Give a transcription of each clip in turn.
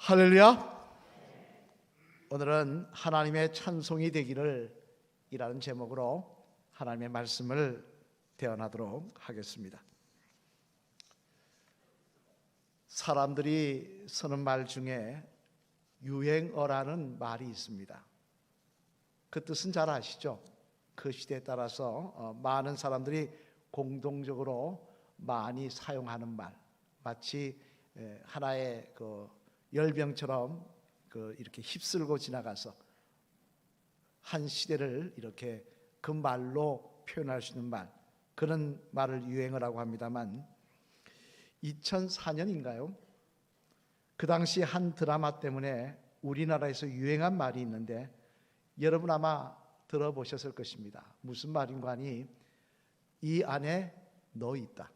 할렐루야. 오늘은 하나님의 찬송이 되기를 이라는 제목으로 하나님의 말씀을 대언하도록 하겠습니다. 사람들이 쓰는 말 중에 유행어라는 말이 있습니다. 그 뜻은 잘 아시죠? 그 시대에 따라서 많은 사람들이 공동적으로 많이 사용하는 말, 마치 하나의 열병처럼 이렇게 휩쓸고 지나가서 한 시대를 이렇게 그 말로 표현할 수 있는 말, 그런 말을 유행어라고 합니다만 2004년인가요? 그 당시 한 드라마 때문에 우리나라에서 유행한 말이 있는데 여러분 아마 들어보셨을 것입니다. 무슨 말인가 하니 이 안에 너 있다.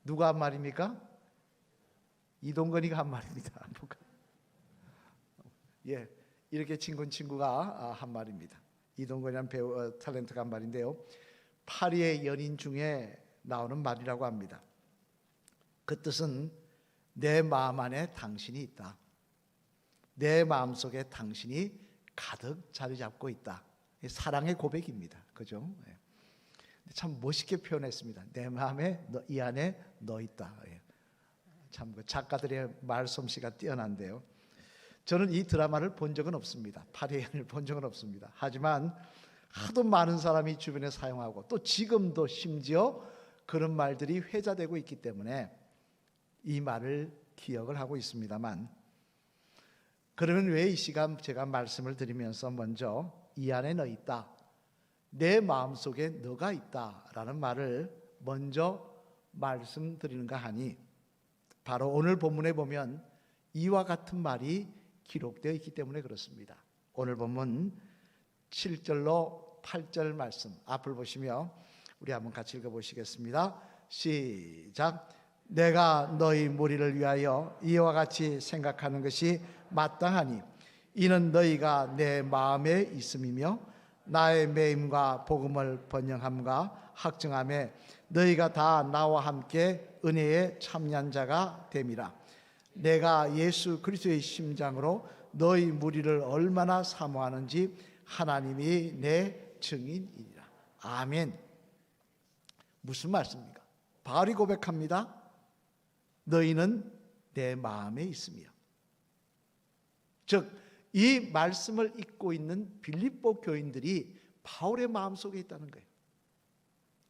누가 한 말입니까? 이동건이가 한 말입니다. 예, 이렇게 친구가 한 말입니다. 이동건이라는 배우 탤런트가 한 말인데요. 파리의 연인 중에 나오는 말이라고 합니다. 그 뜻은 내 마음 안에 당신이 있다. 내 마음속에 당신이 가득 자리 잡고 있다. 사랑의 고백입니다. 그죠? 참 멋있게 표현했습니다. 내 마음에 이 안에 너 있다. 참 작가들의 말솜씨가 뛰어난데요. 저는 이 드라마를 본 적은 없습니다. 파리의 연인을 본 적은 없습니다. 하지만 하도 많은 사람이 주변에 사용하고 또 지금도 심지어 그런 말들이 회자되고 있기 때문에 이 말을 기억을 하고 있습니다만, 그러면 왜 이 시간 제가 말씀을 드리면서 먼저 이 안에 너 있다, 내 마음속에 너가 있다라는 말을 먼저 말씀드리는가 하니, 바로 오늘 본문에 보면 이와 같은 말이 기록되어 있기 때문에 그렇습니다. 오늘 본문 7절로 8절 말씀 앞을 보시며 우리 한번 같이 읽어보시겠습니다. 시작. 내가 너희 무리를 위하여 이와 같이 생각하는 것이 마땅하니 이는 너희가 내 마음에 있음이며 나의 매임과 복음을 번영함과 확증함에 너희가 다 나와 함께 은혜에 참여한 자가 됨이라. 내가 예수 그리스도의 심장으로 너희 무리를 얼마나 사모하는지 하나님이 내 증인이니라. 아멘. 무슨 말씀입니까? 바울이 고백합니다. 너희는 내 마음에 있으며, 즉 이 말씀을 읽고 있는 빌립보 교인들이 바울의 마음속에 있다는 거예요.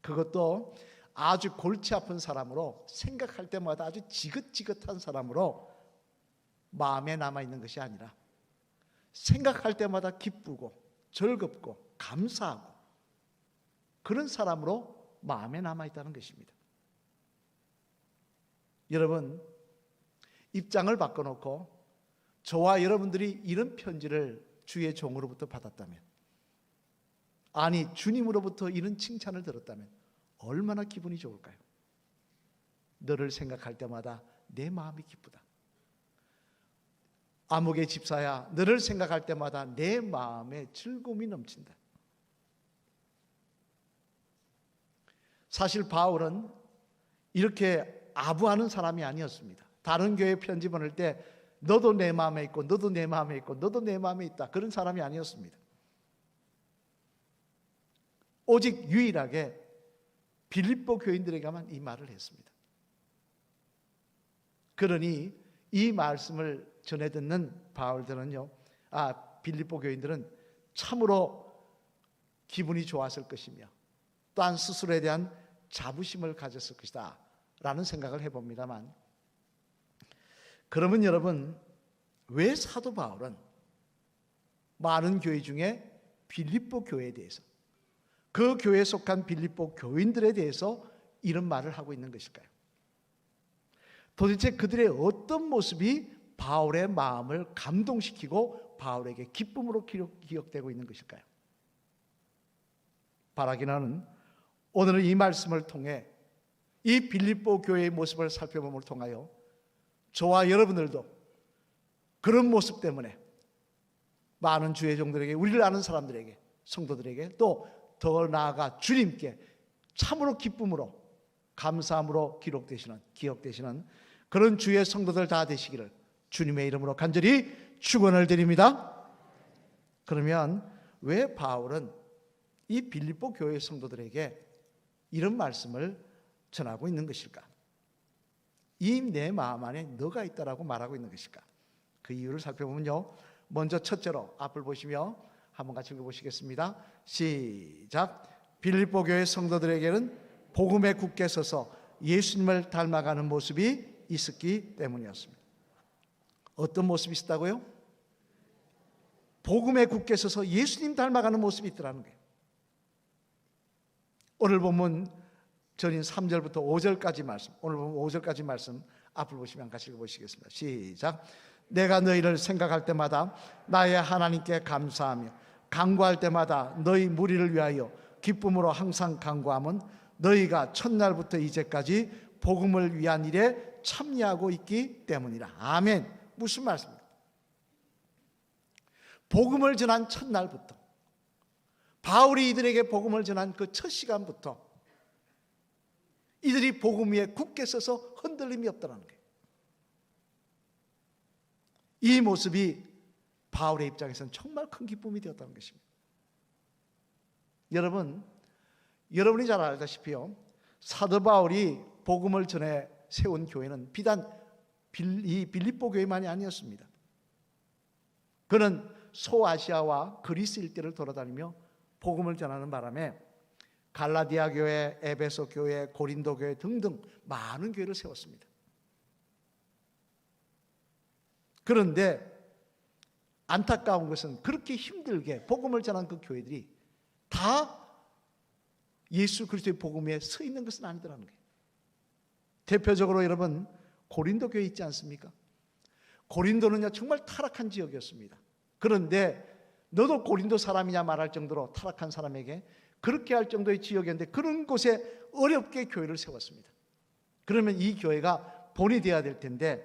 그것도 아주 골치 아픈 사람으로, 생각할 때마다 아주 지긋지긋한 사람으로 마음에 남아있는 것이 아니라 생각할 때마다 기쁘고 즐겁고 감사하고 그런 사람으로 마음에 남아있다는 것입니다. 여러분, 입장을 바꿔놓고 저와 여러분들이 이런 편지를 주의 종으로부터 받았다면, 아니 주님으로부터 이런 칭찬을 들었다면 얼마나 기분이 좋을까요? 너를 생각할 때마다 내 마음이 기쁘다. 아무개 집사야, 너를 생각할 때마다 내 마음에 즐거움이 넘친다. 사실 바울은 이렇게 아부하는 사람이 아니었습니다. 다른 교회 편지 보낼 때 너도 내 마음에 있고 너도 내 마음에 있고 너도 내 마음에 있다, 그런 사람이 아니었습니다. 오직 유일하게 빌립보 교인들에게만 이 말을 했습니다. 그러니 이 말씀을 전해 듣는 바울들은요, 빌립보 교인들은 참으로 기분이 좋았을 것이며 또한 스스로에 대한 자부심을 가졌을 것이다 라는 생각을 해봅니다만, 그러면 여러분, 왜 사도 바울은 많은 교회 중에 빌립보 교회에 대해서, 그 교회에 속한 빌립보 교인들에 대해서 이런 말을 하고 있는 것일까요? 도대체 그들의 어떤 모습이 바울의 마음을 감동시키고 바울에게 기쁨으로 기억되고 있는 것일까요? 바라기는 오늘은 이 말씀을 통해 이 빌립보 교회의 모습을 살펴봄을 통하여 저와 여러분들도 그런 모습 때문에 많은 주의 종들에게, 우리를 아는 사람들에게, 성도들에게, 또 더 나아가 주님께 참으로 기쁨으로 감사함으로 기억되시는 그런 주의 성도들 다 되시기를 주님의 이름으로 간절히 축원을 드립니다. 그러면 왜 바울은 이 빌립보 교회 성도들에게 이런 말씀을 전하고 있는 것일까? 이 내 마음 안에 너가 있다라고 말하고 있는 것일까? 그 이유를 살펴보면요, 먼저 첫째로 앞을 보시며 한번 같이 읽어보시겠습니다. 시작. 빌립보 교회 성도들에게는 복음에 굳게 서서 예수님을 닮아가는 모습이 있었기 때문이었습니다. 어떤 모습이 있었다고요? 복음에 굳게 서서 예수님 닮아가는 모습이 있더라는 거예요. 오늘 본문 전인 3절부터 5절까지 말씀, 오늘 보면 5절까지 말씀 앞을 보시면 같이 읽어보시겠습니다. 시작. 내가 너희를 생각할 때마다 나의 하나님께 감사하며 간구할 때마다 너희 무리를 위하여 기쁨으로 항상 간구함은 너희가 첫날부터 이제까지 복음을 위한 일에 참여하고 있기 때문이라. 아멘. 무슨 말씀입니까? 복음을 전한 첫날부터, 바울이 이들에게 복음을 전한 그 첫 시간부터 이들이 복음 위에 굳게 서서 흔들림이 없다는 거예요. 이 모습이 바울의 입장에서는 정말 큰 기쁨이 되었다는 것입니다. 여러분이 잘 알다시피요, 사도 바울이 복음을 전해 세운 교회는 비단 이 빌립보 교회만이 아니었습니다. 그는 소아시아와 그리스 일대를 돌아다니며 복음을 전하는 바람에 갈라디아 교회, 에베소 교회, 고린도 교회 등등 많은 교회를 세웠습니다. 그런데 안타까운 것은 그렇게 힘들게 복음을 전한 그 교회들이 다 예수 그리스도의 복음 위에 서 있는 것은 아니더라는 거예요. 대표적으로 여러분, 고린도 교회 있지 않습니까? 고린도는요, 정말 타락한 지역이었습니다. 그런데 너도 고린도 사람이냐 말할 정도로 타락한 사람에게 그렇게 할 정도의 지역이었는데 그런 곳에 어렵게 교회를 세웠습니다. 그러면 이 교회가 본이 되어야 될 텐데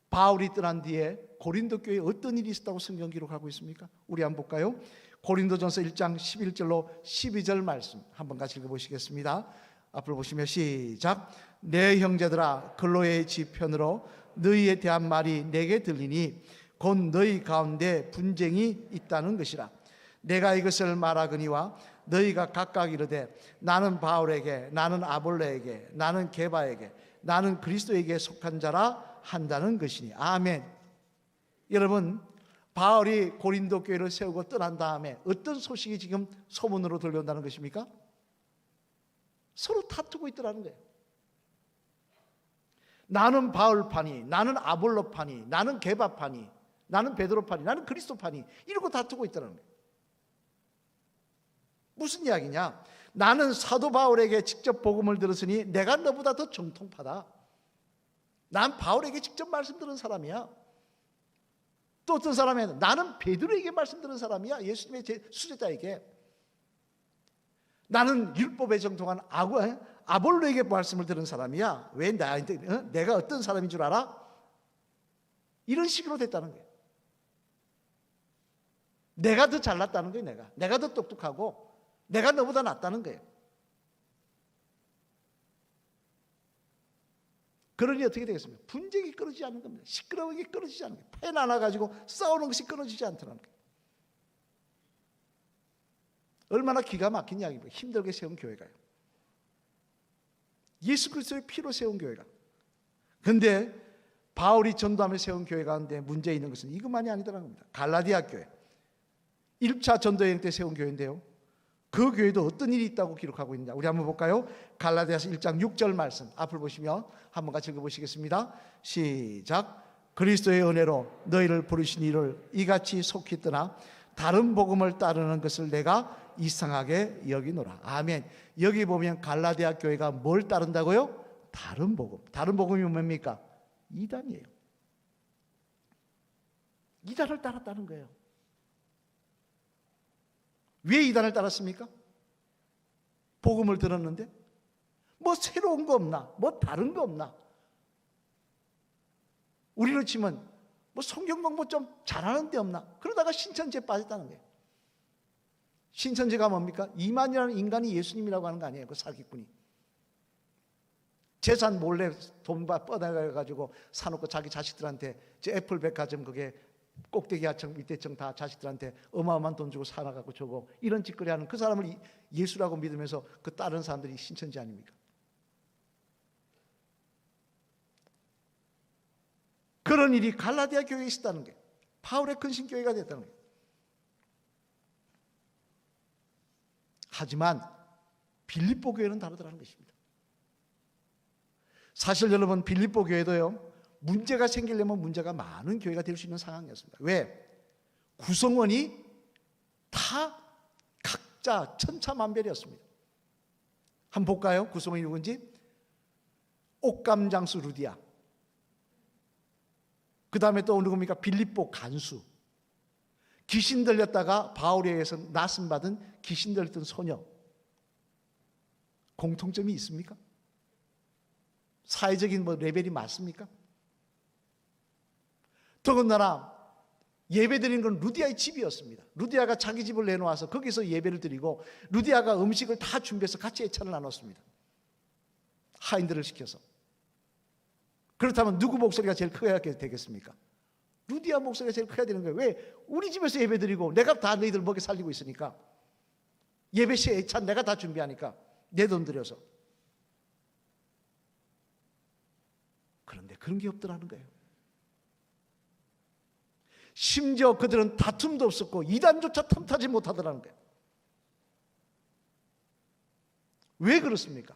바울이 떠난 뒤에 고린도 교회에 어떤 일이 있었다고 성경 기록하고 있습니까? 우리 한번 볼까요? 고린도전서 1장 11절로 12절 말씀 한번 같이 읽어보시겠습니다. 앞을 보시면 시작. 내 형제들아, 글로의 지편으로 너희에 대한 말이 내게 들리니 곧 너희 가운데 분쟁이 있다는 것이라. 내가 이것을 말하거니와 너희가 각각 이르되 나는 바울에게, 나는 아볼로에게, 나는 게바에게, 나는 그리스도에게 속한 자라 한다는 것이니. 아멘. 여러분, 바울이 고린도 교회를 세우고 떠난 다음에 어떤 소식이 지금 소문으로 들려온다는 것입니까? 서로 다투고 있더라는 거예요. 나는 바울파니, 나는 아볼로파니, 나는 게바파니, 나는 베드로파니, 나는 그리스도파니, 이러고 다투고 있더라는 거예요. 무슨 이야기냐? 나는 사도 바울에게 직접 복음을 들었으니 내가 너보다 더 정통파다. 난 바울에게 직접 말씀 들은 사람이야. 또 어떤 사람이 나는 베드로에게 말씀 들은 사람이야. 예수님의 수제자에게. 나는 율법에 정통한 아볼로에게 말씀을 들은 사람이야. 왜 나한테 내가 어떤 사람인 줄 알아? 이런 식으로 됐다는 거예요. 내가 더 잘났다는 거예요. 내가 더 똑똑하고 내가 너보다 낫다는 거예요. 그러니 어떻게 되겠습니까? 분쟁이 끊어지지 않는 겁니다. 시끄러운 게 끊어지지 않는 거예요. 펜 하나 가지고 싸우는 것이 끊어지지 않더라는 거예요. 얼마나 기가 막힌 이야기입니까? 힘들게 세운 교회가요. 예수 그리스도의 피로 세운 교회가. 그런데 바울이 전도하며 세운 교회 가운데 문제 있는 것은 이것만이 아니더라는 겁니다. 갈라디아 교회, 1차 전도여행 때 세운 교회인데요, 그 교회도 어떤 일이 있다고 기록하고 있느냐, 우리 한번 볼까요? 갈라디아서 1장 6절 말씀 앞을 보시면 한번 같이 읽어보시겠습니다. 시작. 그리스도의 은혜로 너희를 부르신 이를 이같이 속히 떠나 다른 복음을 따르는 것을 내가 이상하게 여기노라. 아멘. 여기 보면 갈라디아 교회가 뭘 따른다고요? 다른 복음. 다른 복음이 뭡니까? 이단이에요. 이단을 따랐다는 거예요. 왜 이단을 따랐습니까? 복음을 들었는데 뭐 새로운 거 없나? 뭐 다른 거 없나? 우리로 치면 뭐 성경 공부 좀 잘하는 데 없나? 그러다가 신천지에 빠졌다는 거예요. 신천지가 뭡니까? 이만이라는 인간이 예수님이라고 하는 거 아니에요. 그 사기꾼이. 재산 몰래 돈 뻗어가지고 사놓고 자기 자식들한테 저 애플 백화점 그게 꼭대기 하층 밑에 층 다 자식들한테 어마어마한 돈 주고 사놔갖고 저거 이런 짓거리 하는 그 사람을 예수라고 믿으면서 그 다른 사람들이 신천지 아닙니까? 그런 일이 갈라디아 교회에 있었다는 게 바울의 근신교회가 됐다는 거예요. 하지만 빌립보 교회는 다르더라는 것입니다. 사실 여러분 빌립보 교회도요 문제가 생기려면 문제가 많은 교회가 될 수 있는 상황이었습니다. 왜? 구성원이 다 각자 천차만별이었습니다. 한번 볼까요? 구성원이 누군지. 옥감장수 루디아, 그 다음에 또 누굽니까? 빌립보 간수, 귀신 들렸다가 바울에 의해서 낫음받은 귀신 들렸던 소녀. 공통점이 있습니까? 사회적인 레벨이 맞습니까? 더군다나 예배드리는 건 루디아의 집이었습니다. 루디아가 자기 집을 내놓아서 거기서 예배를 드리고 루디아가 음식을 다 준비해서 같이 애찬을 나눴습니다. 하인들을 시켜서. 그렇다면 누구 목소리가 제일 커야 되겠습니까? 루디아 목소리가 제일 커야 되는 거예요. 왜? 우리 집에서 예배드리고 내가 다 너희들 먹여 살리고 있으니까, 예배 시에 애찬 내가 다 준비하니까 내 돈 들여서. 그런데 그런 게 없더라는 거예요. 심지어 그들은 다툼도 없었고 이단조차 틈타지 못하더라는 거예요. 왜 그렇습니까?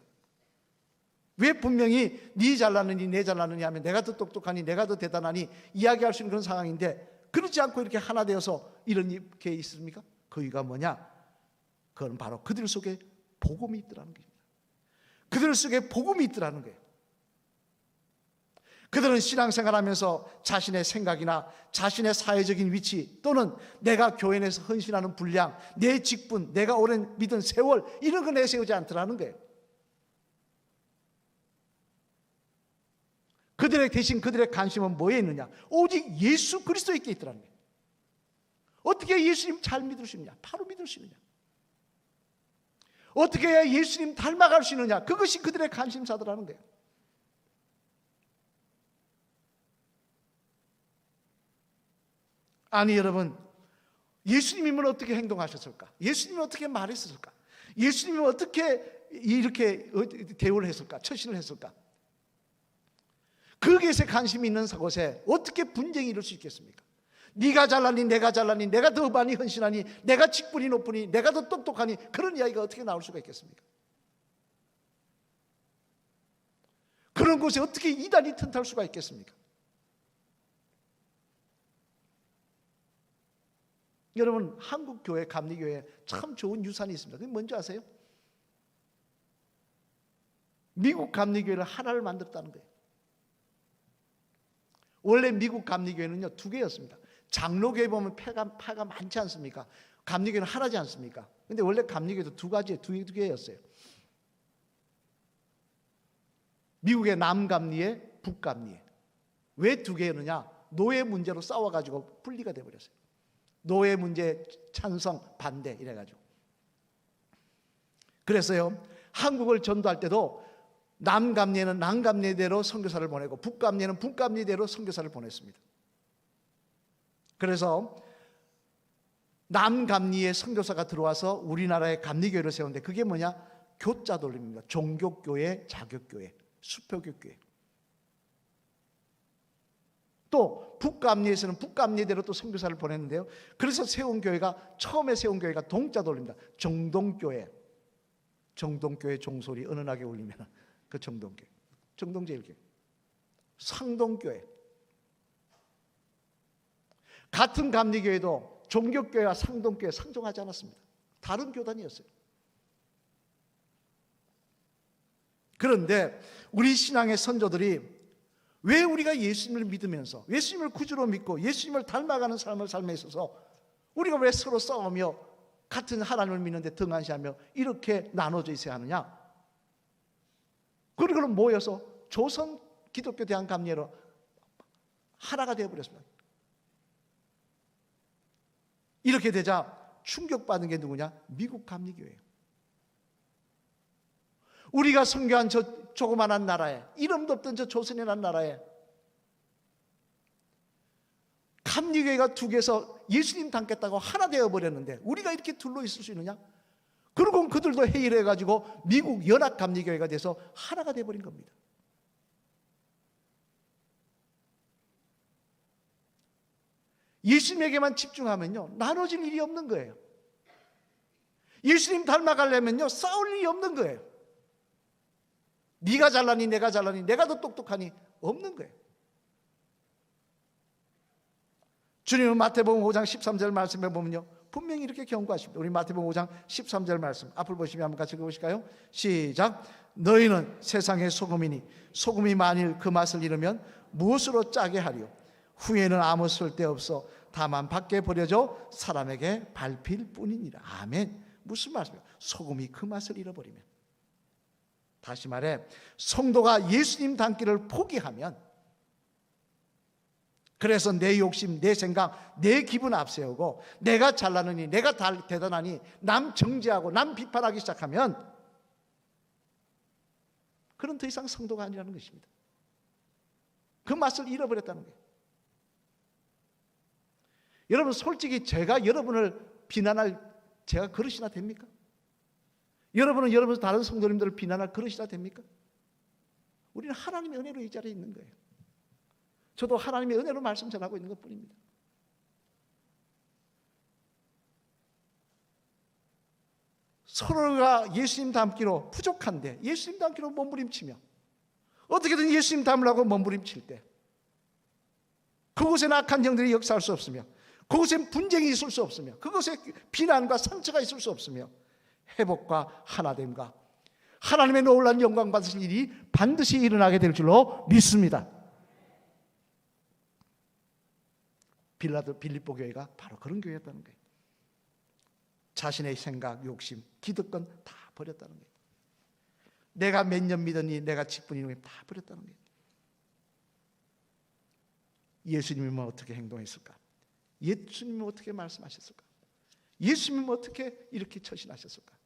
왜 분명히 네 잘나느니 내 잘나느니 하면 내가 더 똑똑하니 내가 더 대단하니 이야기할 수 있는 그런 상황인데 그렇지 않고 이렇게 하나 되어서 이런 게 있습니까? 그 이유가 뭐냐? 그건 바로 그들 속에 복음이 있더라는 겁니다. 그들 속에 복음이 있더라는 거예요. 그들은 신앙생활하면서 자신의 생각이나 자신의 사회적인 위치 또는 내가 교회 내에서 헌신하는 분량, 내 직분, 내가 오랜 믿은 세월 이런 거 내세우지 않더라는 거예요. 그들의 대신 그들의 관심은 뭐에 있느냐? 오직 예수 그리스도에 있더라는 거예요. 어떻게 예수님 잘 믿을 수 있느냐? 바로 믿을 수 있느냐? 어떻게 해야 예수님 닮아갈 수 있느냐? 그것이 그들의 관심사더라는 거예요. 아니 여러분, 예수님이면 어떻게 행동하셨을까? 예수님은 어떻게 말했을까? 예수님은 어떻게 이렇게 대우를 했을까? 처신을 했을까? 그것에 관심이 있는 곳에 어떻게 분쟁이 이룰 수 있겠습니까? 네가 잘나니 내가 잘나니 내가 더 많이 헌신하니 내가 직분이 높으니 내가 더 똑똑하니 그런 이야기가 어떻게 나올 수가 있겠습니까? 그런 곳에 어떻게 이단이 튼탈 수가 있겠습니까? 여러분, 한국교회, 감리교회 참 좋은 유산이 있습니다. 그게 뭔지 아세요? 미국 감리교회를 하나를 만들었다는 거예요. 원래 미국 감리교회는요 2개였습니다. 장로교회 보면 파가 많지 않습니까? 감리교회는 하나지 않습니까? 근데 원래 감리교회도 2개였어요. 미국의 남감리회, 북감리회. 왜 2개였느냐? 노예 문제로 싸워가지고 분리가 돼버렸어요. 노예 문제 찬성 반대 이래가지고. 그래서요 한국을 전도할 때도 남감리에는 남감리대로 선교사를 보내고 북감리에는 북감리대로 선교사를 보냈습니다. 그래서 남감리에 선교사가 들어와서 우리나라의 감리교회를 세웠는데 그게 뭐냐? 교자 돌림입니다. 종교교회, 자격교회, 수표교회. 또 북감리에서는 북감리대로 또 선교사를 보냈는데요. 그래서 세운 교회가 처음에 세운 교회가 동자 돌립니다. 정동교회. 정동교회 종소리 은은하게 울리면 그 정동교회. 정동제일교회. 상동교회. 같은 감리교회도 종교교회와 상동교회 상종하지 않았습니다. 다른 교단이었어요. 그런데 우리 신앙의 선조들이 왜 우리가 예수님을 믿으면서 예수님을 구주로 믿고 예수님을 닮아가는 삶을 삶에 있어서 우리가 왜 서로 싸우며 같은 하나님을 믿는데 등한시하며 이렇게 나눠져 있어야 하느냐? 그리고 모여서 조선 기독교 대한감리회로 하나가 되어버렸습니다. 이렇게 되자 충격받은 게 누구냐? 미국 감리교회예요. 우리가 선교한 저 조그만한 나라에, 이름도 없던 저 조선이라는 나라에 감리교회가 두 개서 예수님 닮겠다고 하나 되어버렸는데 우리가 이렇게 둘러 있을 수 있느냐? 그리고 그들도 회의를 해가지고 미국 연합감리교회가 돼서 하나가 돼버린 겁니다. 예수님에게만 집중하면요 나눠질 일이 없는 거예요. 예수님 닮아가려면요 싸울 일이 없는 거예요. 네가 잘나니 내가 잘나니 내가 더 똑똑하니 없는 거예요. 주님은 마태복음 5장 13절 말씀에 보면요 분명히 이렇게 경고하십니다. 우리 마태복음 5장 13절 말씀 앞을 보시면 한번 같이 읽어보실까요? 시작. 너희는 세상의 소금이니 소금이 만일 그 맛을 잃으면 무엇으로 짜게 하리요? 후에는 아무 쓸데없어 다만 밖에 버려져 사람에게 밟힐 뿐이니라. 아멘. 무슨 말씀이에요? 소금이 그 맛을 잃어버리면, 다시 말해 성도가 예수님 닮기를 포기하면, 그래서 내 욕심, 내 생각, 내 기분 앞세우고 내가 잘나느니 내가 대단하니 남 정죄하고 남 비판하기 시작하면 그는 더 이상 성도가 아니라는 것입니다. 그 맛을 잃어버렸다는 거예요. 여러분 솔직히 제가 여러분을 비난할 제가 그릇이나 됩니까? 여러분은 여러분 다른 성도님들을 비난할 그릇이나 됩니까? 우리는 하나님의 은혜로 이 자리에 있는 거예요. 저도 하나님의 은혜로 말씀 전하고 있는 것뿐입니다. 서로가 예수님 닮기로 부족한데 예수님 닮기로 몸부림치며 어떻게든 예수님 닮으려고 몸부림칠 때 그곳에는 악한 영들이 역사할 수 없으며 그곳엔 분쟁이 있을 수 없으며 그곳에 비난과 상처가 있을 수 없으며 회복과 하나됨과 하나님의 놀라운 영광 받으실 일이 반드시 일어나게 될 줄로 믿습니다. 빌립보 교회가 바로 그런 교회였다는 거예요. 자신의 생각, 욕심, 기득권 다 버렸다는 거예요. 내가 몇 년 믿었니, 내가 직분이니 다 버렸다는 거예요. 예수님은 어떻게 행동했을까? 예수님은 어떻게 말씀하셨을까? 예수님은 어떻게 이렇게 처신하셨을까?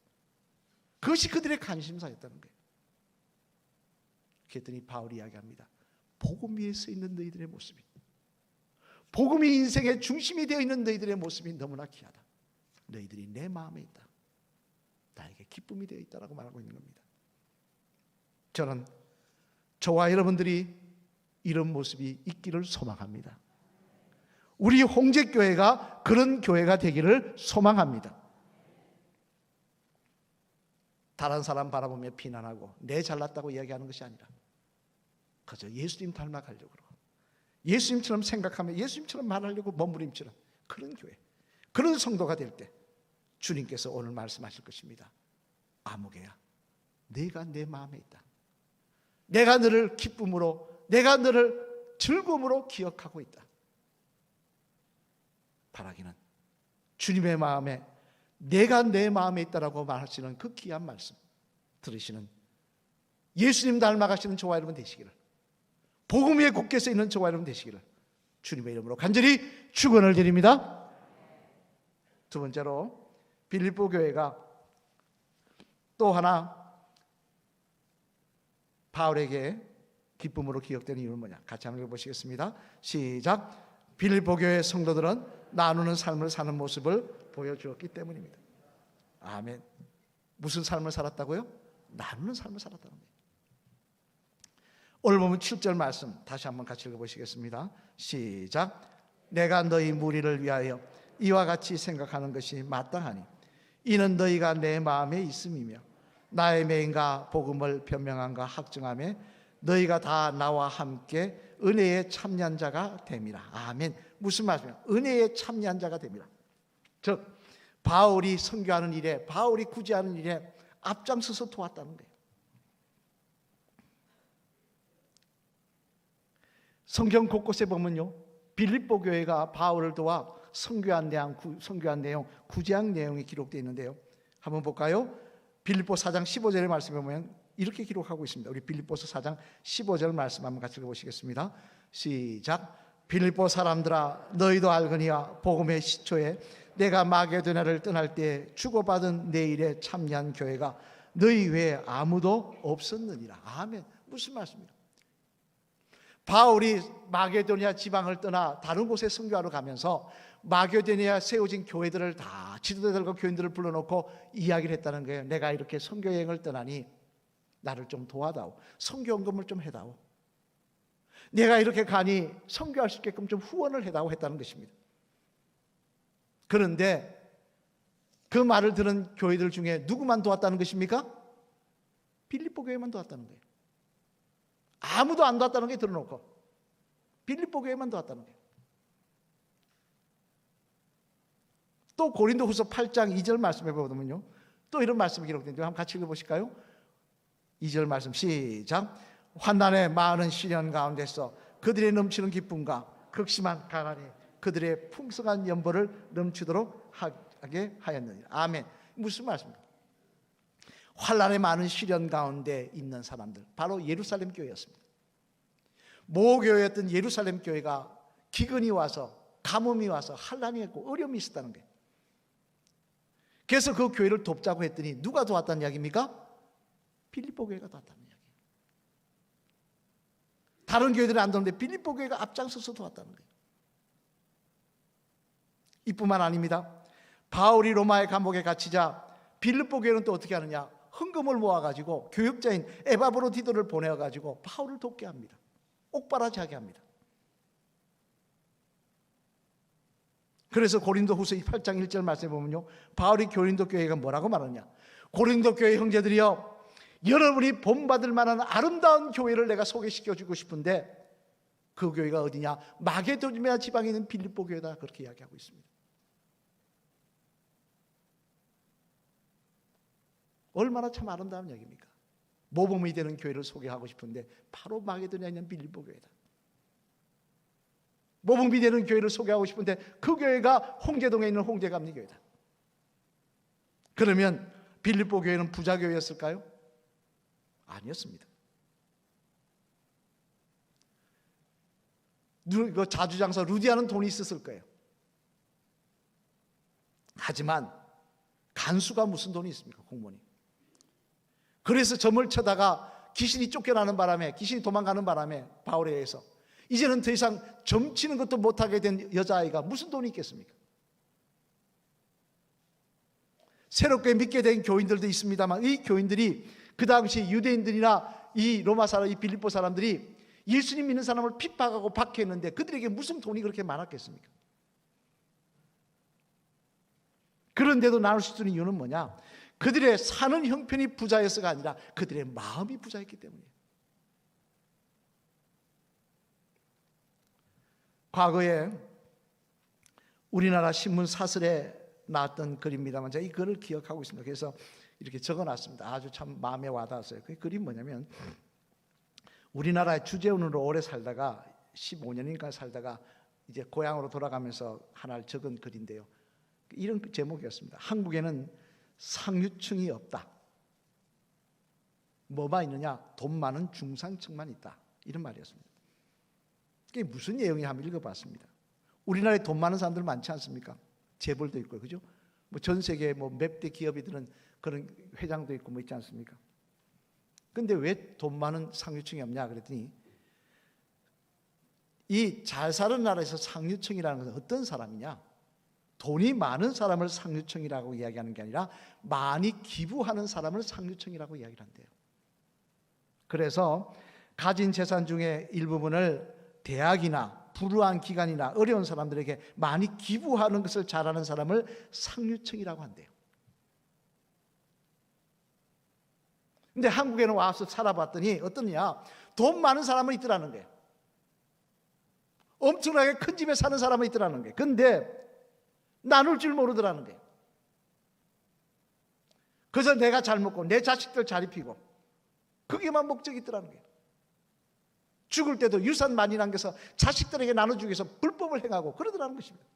그것이 그들의 관심사였다는 거예요. 그랬더니 바울이 이야기합니다. 복음 위에 서 있는 너희들의 모습이, 복음이 인생의 중심이 되어 있는 너희들의 모습이 너무나 귀하다. 너희들이 내 마음에 있다. 나에게 기쁨이 되어 있다라고 말하고 있는 겁니다. 저는 저와 여러분들이 이런 모습이 있기를 소망합니다. 우리 홍제교회가 그런 교회가 되기를 소망합니다. 다른 사람 바라보며 비난하고 내 잘났다고 이야기하는 것이 아니라 그저 예수님 닮아가려고 그러고 예수님처럼 생각하며 예수님처럼 말하려고 몸부림치는 그런 교회, 그런 성도가 될 때 주님께서 오늘 말씀하실 것입니다. 아무개야, 내가 내 마음에 있다. 내가 너를 기쁨으로, 내가 너를 즐거움으로 기억하고 있다. 바라기는 주님의 마음에 내가 내 마음에 있다라고 말하시는 그 귀한 말씀 들으시는 예수님 닮아가시는 저와 여러분 되시기를, 복음 위에 굳게 서 있는 저와 여러분 되시기를 주님의 이름으로 간절히 축원을 드립니다. 두 번째로 빌립보 교회가 또 하나 바울에게 기쁨으로 기억되는 이유는 뭐냐? 같이 한번 읽어보시겠습니다. 시작. 빌립보 교회 성도들은 나누는 삶을 사는 모습을 보여주었기 때문입니다. 아멘. 무슨 삶을 살았다고요? 나누는 삶을 살았다는 거예요. 오늘 보면 7절 말씀 다시 한번 같이 읽어보시겠습니다. 시작. 내가 너희 무리를 위하여 이와 같이 생각하는 것이 마땅하니 이는 너희가 내 마음에 있음이며 나의 맹인과 복음을 변명함과 학정함에 너희가 다 나와 함께 은혜에 참여한 자가 됨이라. 아멘. 무슨 말씀이에요? 은혜에 참여한 자가 됨이라. 즉 바울이 선교하는 일에, 바울이 구제하는 일에 앞장서서 도왔다는 거예요. 성경 곳곳에 보면요, 빌립보 교회가 바울을 도와 선교한 내용, 구제한 내용이 기록되어 있는데요. 한번 볼까요? 빌립보 4장 15절의 말씀에 보면 이렇게 기록하고 있습니다. 우리 빌립보서 4장 15절 말씀 한번 같이 읽어보시겠습니다. 시작. 빌립보 사람들아, 너희도 알거니와 복음의 시초에 내가 마게도냐를 떠날 때 주고받은 내 일에 참여한 교회가 너희 외에 아무도 없었느니라. 아멘. 무슨 말씀입니까? 바울이 마게도니아 지방을 떠나 다른 곳에 선교하러 가면서 마게도니아 세워진 교회들을 다 지도자들과 교인들을 불러놓고 이야기를 했다는 거예요. 내가 이렇게 선교 여행을 떠나니 나를 좀 도와다오. 선교 헌금을 좀 해다오. 내가 이렇게 가니 선교할 수 있게끔 좀 후원을 해다오 했다는 것입니다. 그런데 그 말을 들은 교회들 중에 누구만 도왔다는 것입니까? 빌립보 교회만 도왔다는 거예요. 아무도 안 도왔다는 게 들어놓고 빌립보 교회만 도왔다는 거예요. 또 고린도후서 8장 2절 말씀해 보면요, 또 이런 말씀이 기록되는데 한번 같이 읽어보실까요? 2절 말씀 시작. 환난의 많은 시련 가운데서 그들의 넘치는 기쁨과 극심한 가난이 그들의 풍성한 연보를 넘치도록 하게 하였느니라. 아멘. 무슨 말씀입니까? 환난의 많은 시련 가운데 있는 사람들, 바로 예루살렘 교회였습니다. 모교회였던 예루살렘 교회가 기근이 와서, 가뭄이 와서 환난이 있고 어려움이 있었다는 거예요. 그래서 그 교회를 돕자고 했더니 누가 도왔다는 이야기입니까? 빌립보 교회가 도왔다는 이야기예요. 다른 교회들은 안 도는데 빌립보 교회가 앞장서서 도왔다는 거예요. 이뿐만 아닙니다. 바울이 로마의 감옥에 갇히자 빌립보 교회는 또 어떻게 하느냐? 헌금을 모아가지고 교역자인 에바브로디도를 보내어가지고 바울을 돕게 합니다. 옥바라지하게 합니다. 그래서 고린도후서 8장 1절 말씀에 보면요, 바울이 고린도 교회가 뭐라고 말하냐? 고린도 교회 형제들이여, 여러분이 본받을 만한 아름다운 교회를 내가 소개시켜주고 싶은데 그 교회가 어디냐? 마게도니아 지방에 있는 빌립보 교회다. 그렇게 이야기하고 있습니다. 얼마나 참 아름다운 얘기입니까? 모범이 되는 교회를 소개하고 싶은데 바로 마게도니아에 있는 빌립보 교회다. 모범이 되는 교회를 소개하고 싶은데 그 교회가 홍제동에 있는 홍제감리교회다. 그러면 빌립보 교회는 부자 교회였을까요? 아니었습니다. 자주장사 루디아는 돈이 있었을 거예요. 하지만 간수가 무슨 돈이 있습니까? 공무원이. 그래서 점을 쳐다가 귀신이 쫓겨나는 바람에, 귀신이 도망가는 바람에 바울에 의해서 이제는 더 이상 점 치는 것도 못하게 된 여자아이가 무슨 돈이 있겠습니까? 새롭게 믿게 된 교인들도 있습니다만 이 교인들이 그 당시 유대인들이나 이 로마 사람, 이 빌립보 사람들이 예수님 믿는 사람을 핍박하고 박해했는데 그들에게 무슨 돈이 그렇게 많았겠습니까? 그런데도 나눌 수 있는 이유는 뭐냐? 그들의 사는 형편이 부자여서가 아니라 그들의 마음이 부자였기 때문이에요. 과거에 우리나라 신문 사설에 나왔던 글입니다만 제가 이 글을 기억하고 있습니다. 그래서 이렇게 적어놨습니다. 아주 참 마음에 와닿았어요. 그 글이 뭐냐면, 우리나라에 주재원으로 오래 살다가 15년인가 살다가 이제 고향으로 돌아가면서 하나를 적은 글인데요, 이런 제목이었습니다. 한국에는 상류층이 없다. 뭐가 있느냐? 돈 많은 중산층만 있다. 이런 말이었습니다. 이게 무슨 내용이냐 한번 읽어봤습니다. 우리나라에 돈 많은 사람들 많지 않습니까? 재벌도 있고, 그죠? 뭐 전 세계 몇 대 기업이들은 그런 회장도 있고 뭐 있지 않습니까? 근데 왜 돈 많은 상류층이 없냐 그랬더니, 이 잘 사는 나라에서 상류층이라는 것은 어떤 사람이냐? 돈이 많은 사람을 상류층이라고 이야기하는 게 아니라 많이 기부하는 사람을 상류층이라고 이야기를 한대요. 그래서 가진 재산 중에 일부분을 대학이나 불우한 기관이나 어려운 사람들에게 많이 기부하는 것을 잘하는 사람을 상류층이라고 한대요. 근데 한국에는 와서 살아봤더니 어떠냐? 돈 많은 사람은 있더라는 거예요. 엄청나게 큰 집에 사는 사람은 있더라는 거예요. 근데 나눌 줄 모르더라는 거예요. 그래서 내가 잘 먹고 내 자식들 잘 입히고 그게만 목적이 있더라는 거예요. 죽을 때도 유산 많이 남겨서 자식들에게 나눠주기 위해서 불법을 행하고 그러더라는 것입니다.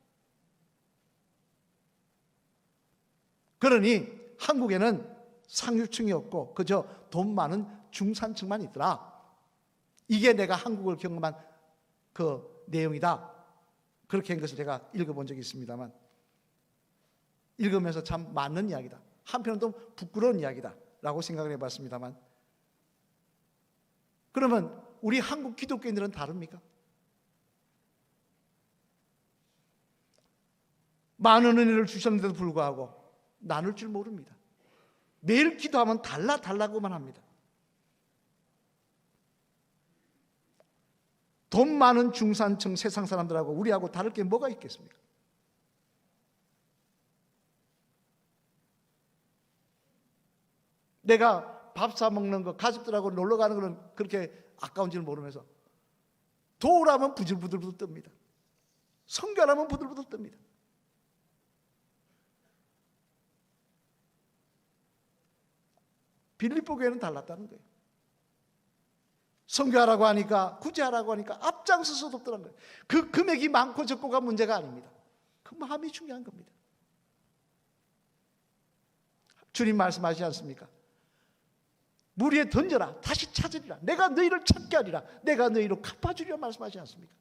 그러니 한국에는 상류층이 없고 그저 돈 많은 중산층만 있더라. 이게 내가 한국을 경험한 그 내용이다. 그렇게 한 것을 제가 읽어본 적이 있습니다만, 읽으면서 참 맞는 이야기다. 한편은 또 부끄러운 이야기다. 라고 생각을 해봤습니다만, 그러면 우리 한국 기독교인들은 다릅니까? 많은 은혜를 주셨는데도 불구하고 나눌 줄 모릅니다. 매일 기도하면 달라고만 합니다. 돈 많은 중산층 세상 사람들하고 우리하고 다를 게 뭐가 있겠습니까? 내가 밥 사 먹는 거, 가족들하고 놀러 가는 거는 그렇게 아까운 줄 모르면서 도우라면 부들부들 뜹니다. 성교하라면 부들부들 뜹니다. 빌립보 교회는 달랐다는 거예요. 선교하라고 하니까, 구제하라고 하니까 앞장서서 돕더라는 거예요. 그 금액이 많고 적고가 문제가 아닙니다. 그 마음이 중요한 겁니다. 주님 말씀하시지 않습니까? 물 위에 던져라, 다시 찾으리라. 내가 너희를 찾게 하리라. 내가 너희로 갚아주리라 말씀하시지 않습니까?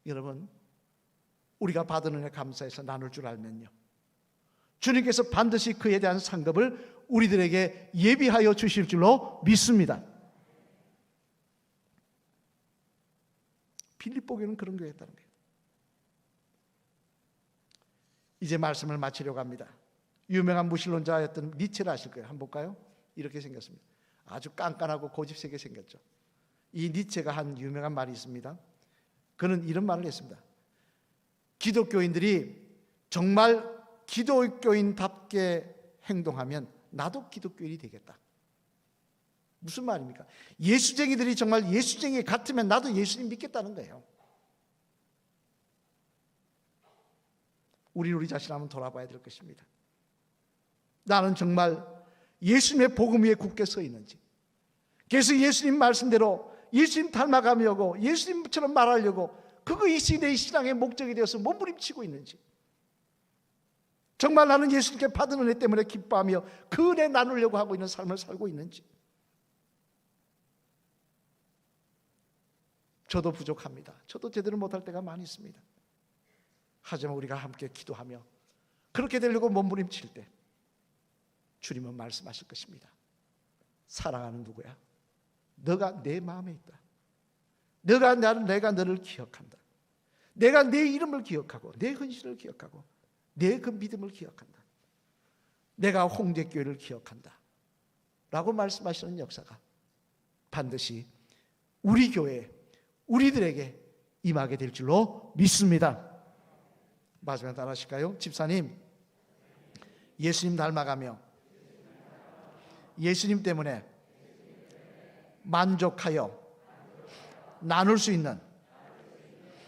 여러분, 우리가 받은 은혜 감사해서 나눌 줄 알면요, 주님께서 반드시 그에 대한 상급을 우리들에게 예비하여 주실 줄로 믿습니다. 빌립보 교회는 그런 교회였다는 거예요. 이제 말씀을 마치려고 합니다. 유명한 무신론자였던 니체를 아실 거예요. 한번 볼까요? 이렇게 생겼습니다. 아주 깐깐하고 고집세게 생겼죠. 이 니체가 한 유명한 말이 있습니다. 그는 이런 말을 했습니다. 기독교인들이 정말 기독교인답게 행동하면 나도 기독교인이 되겠다. 무슨 말입니까? 예수쟁이들이 정말 예수쟁이 같으면 나도 예수님 믿겠다는 거예요. 우리 자신 한번 돌아봐야 될 것입니다. 나는 정말 예수님의 복음 위에 굳게 서 있는지, 계속 예수님 말씀대로 예수님 닮아가려고, 예수님처럼 말하려고 그것이 내 신앙의 목적이 되어서 몸부림치고 있는지, 정말 나는 예수님께 받은 은혜 때문에 기뻐하며 그 은혜 나누려고 하고 있는 삶을 살고 있는지. 저도 부족합니다. 저도 제대로 못할 때가 많이 있습니다. 하지만 우리가 함께 기도하며 그렇게 되려고 몸부림칠 때 주님은 말씀하실 것입니다. 사랑하는 누구야? 너가 내 마음에 있다. 내가 너를 기억한다. 내가 내 이름을 기억하고 내 헌신을 기억하고 내 그 믿음을 기억한다. 내가 홍대교회를 기억한다 라고 말씀하시는 역사가 반드시 우리 교회, 우리들에게 임하게 될 줄로 믿습니다. 마지막에 따라 하실까요? 집사님, 예수님 닮아가며 예수님 때문에 만족하여 나눌 수 있는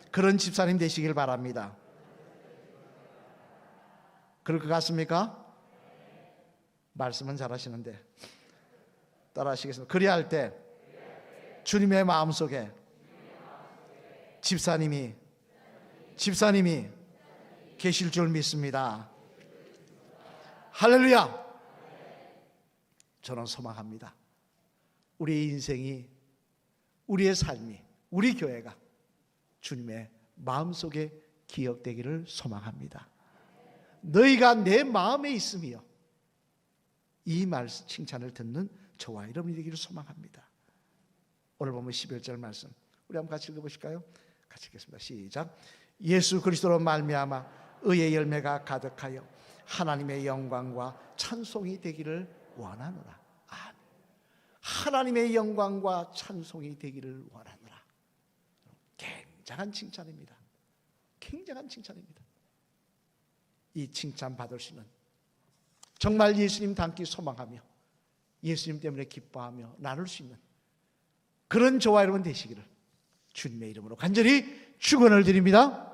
그런 집사님 되시길 바랍니다. 그럴 것 같습니까? 말씀은 잘하시는데 따라 하시겠습니다. 그리할 때 주님의 마음속에 집사님이 계실 줄 믿습니다. 할렐루야! 저는 소망합니다. 우리의 인생이, 우리의 삶이, 우리 교회가 주님의 마음속에 기억되기를 소망합니다. 너희가 내 마음에 있으며 이 말씀 칭찬을 듣는 저와 여러분이 되기를 소망합니다. 오늘 보면 11절 말씀 우리 한번 같이 읽어보실까요? 같이 읽겠습니다. 시작. 예수 그리스도로 말미암아 의의 열매가 가득하여 하나님의 영광과 찬송이 되기를 원하노라. 아멘. 하나님의 영광과 찬송이 되기를 원하노라. 굉장한 칭찬입니다. 굉장한 칭찬입니다. 이 칭찬 받을 수는 정말 예수님 닮기 소망하며 예수님 때문에 기뻐하며 나눌 수 있는 그런 저와 여러분 되시기를 주님의 이름으로 간절히 축원을 드립니다.